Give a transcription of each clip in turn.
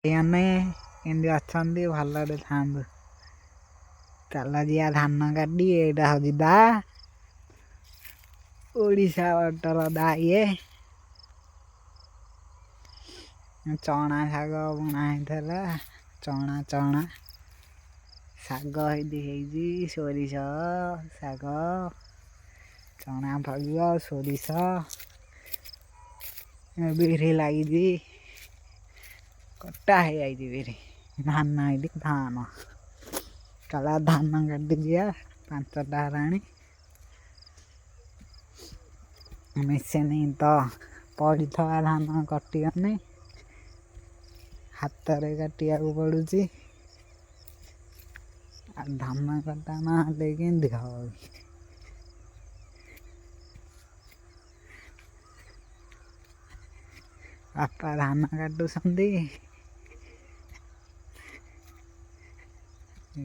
ଏମାନେ କେମିତି ଅଛନ୍ତି ଭଲରେ ଥାଆନ୍ତୁ। ଚାଲ ଯିବା ଧାନ କାଟି। ଏଇଟା ହଉଛି ଦା ଓଡ଼ିଶା ବଟର ଦା ଇଏ ଚଣା ଶାଗ ବୁଣା ହେଇଥିଲା। ଚଣା ଶାଗ ହେଇଛି ସୋରିଷ ଶାଗ ଚଣା ଫଳିବ ସୋରିଷ ବିରି ଲାଗିଛି କଟା ହେଇଯାଇଛି ବିରି ଧାନ ଏଇଠି ଧାନ କାଳ ଧାନ କାଟି ଯିବା 5ଟା ହେଲାଣି। ମେସିନ୍ ତ ପଡ଼ିଥିବା ଧାନ କଟିବନି ହାତରେ କାଟିବାକୁ ପଡ଼ୁଛି। ଆଉ ଧାନ କଟା ନହେଲେ କେମିତି ହବ? ବାପା ଧାନ କାଟୁଛନ୍ତି।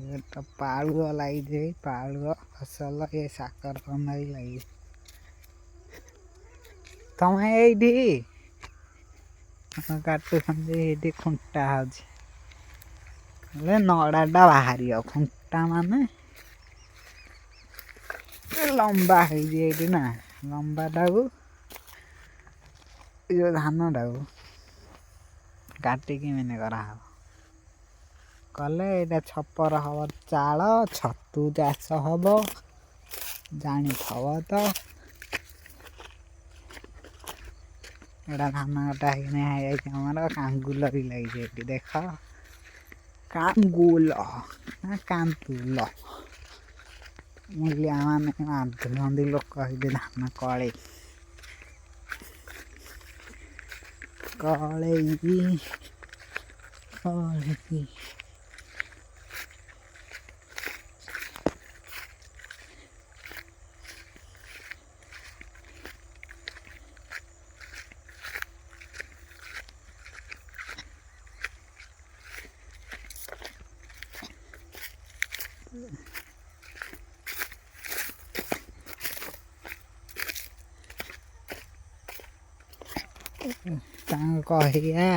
ଗୋଟେ ପାଳୁଅ ଲାଗିଛି ପାଳୁଅ ଫସଲ ଏ ସାକର କନ୍ଦାଇ ଲାଗିଛି। ତମେ ଏଇଠି କାଟୁଛନ୍ତି ଏଇଠି ଖୁଣ୍ଟା ହଉଛି ହେଲେ ନଡ଼ାଟା ବାହାରିବ ଖୁଣ୍ଟା ମାନେ ଲମ୍ବା ହେଇଛି ଏଇଠି ନା ଲମ୍ବାଟାକୁ ଯେଉଁ ଧାନଟାକୁ କାଟିକି ମାନେ କରାହବ କଲେ ଏଇଟା ଛପର ହବ ଚାଳ ଛତୁ ଚାଷ ହବ ଜାଣିଥବ ତ। ଏଇଟା ଧାନ କଟା ହେଇକିନା ହେଇଯାଇଛି ଆମର କାଙ୍ଗୁଲ ବି ଲାଗିଛି ଏଠି ଦେଖ କାଙ୍ଗୁଲ ନା କାନ୍ତୁଲ ମୂଲିଆ ମାନେ ମାଧୁଛନ୍ତି ଲୋକ ହେଇଠି ଧାନ କଳେଇ ତାଙ୍କୁ କହିବା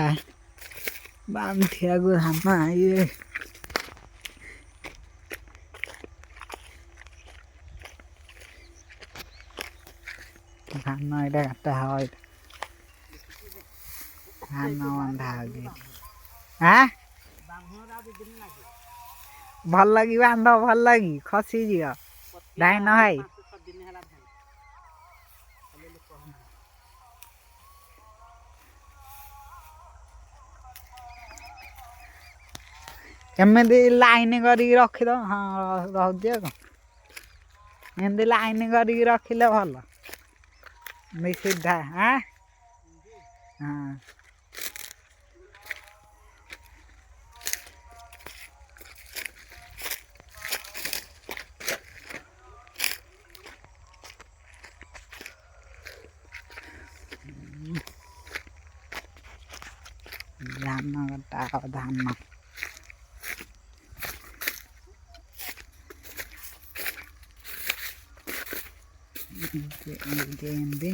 ବାନ୍ଧିବାକୁ ଧାନ ଇଏ ଧାନ ଏଇଟା କାଟା ହବ ଏଇଟା ଧାନ ବନ୍ଧା ହଉଛି ଭଲ ଲାଗି ବାନ୍ଧ ଭଲ ଲାଗି ଖସିଯିବ ଧାଇ ନ ଭାଇ ଏମିତି ଲାଇନ କରିକି ରଖିଦବ। ହଁ ରହୁଛି ଆଉ ଏମିତି ଲାଇନ କରିକି ରଖିଲେ ଭଲ ସିଧା ହଁ ଧାନ କଟା ଧାନ ଏମିତି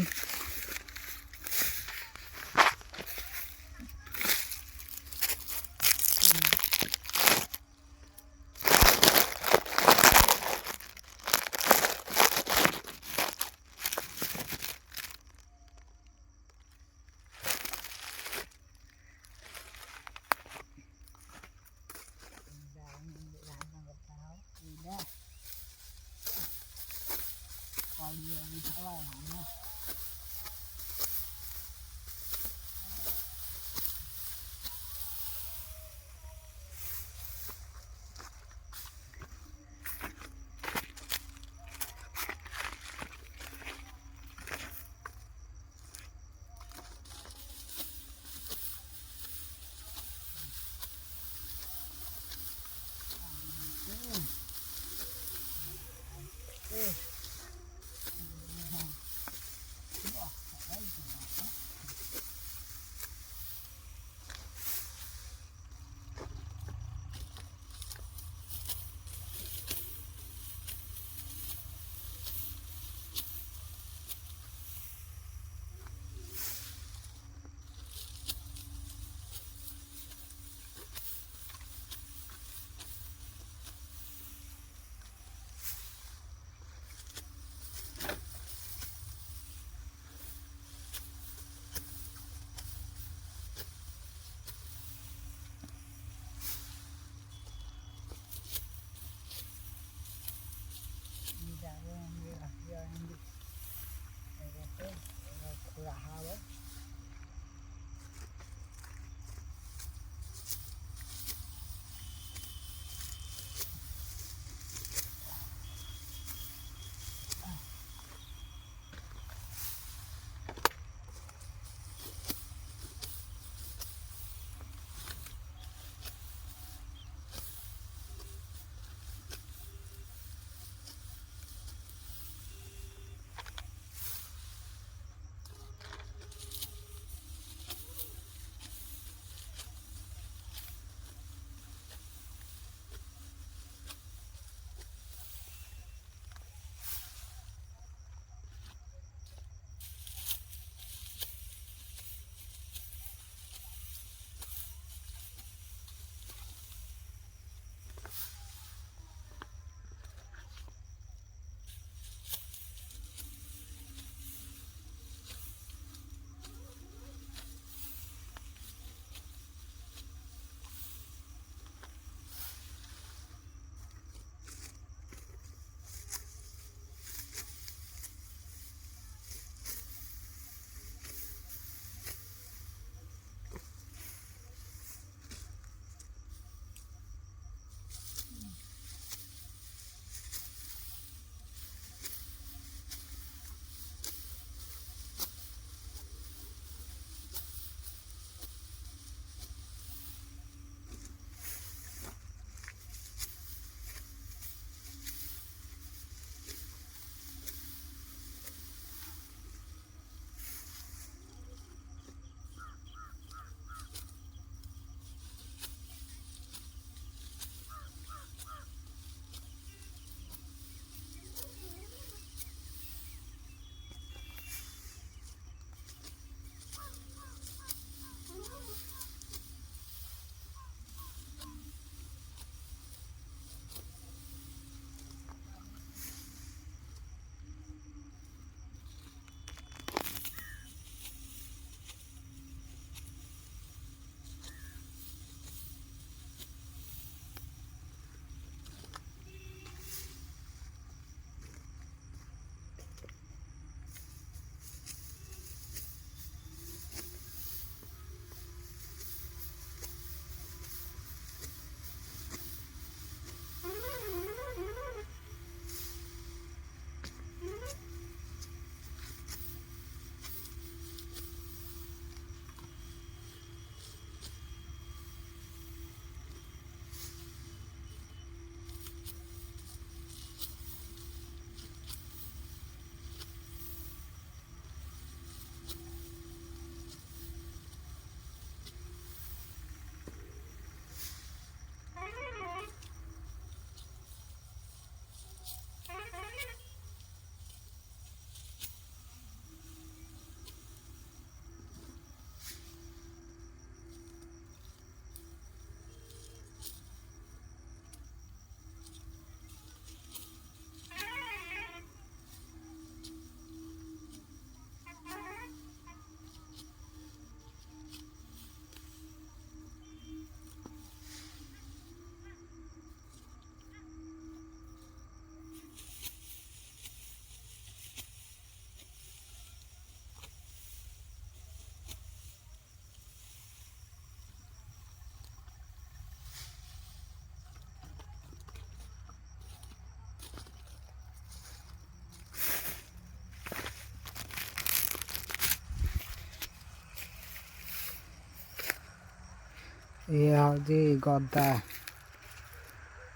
ଇଏ ହେଉଛି ଗଦା,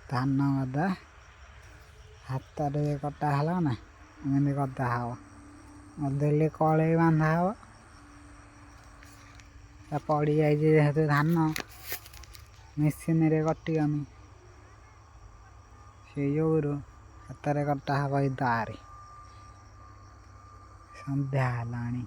ଧାନ ଗଦା। ହାତରେ କଟା ହେଲା ନା ଏମିତି ଗଦା ହବ। ଗଦେଇଲେ କଳେଇ ବାନ୍ଧା ହବ। ପଡ଼ିଯାଇଛି ଯେହେତୁ ଧାନ ମେସିନରେ କଟିବନି, ସେଇ ଯୋଗୁରୁ ହାତରେ କଟା ହବ। ଏଇ ଦାଆରେ ସନ୍ଧ୍ୟା ହେଲାଣି।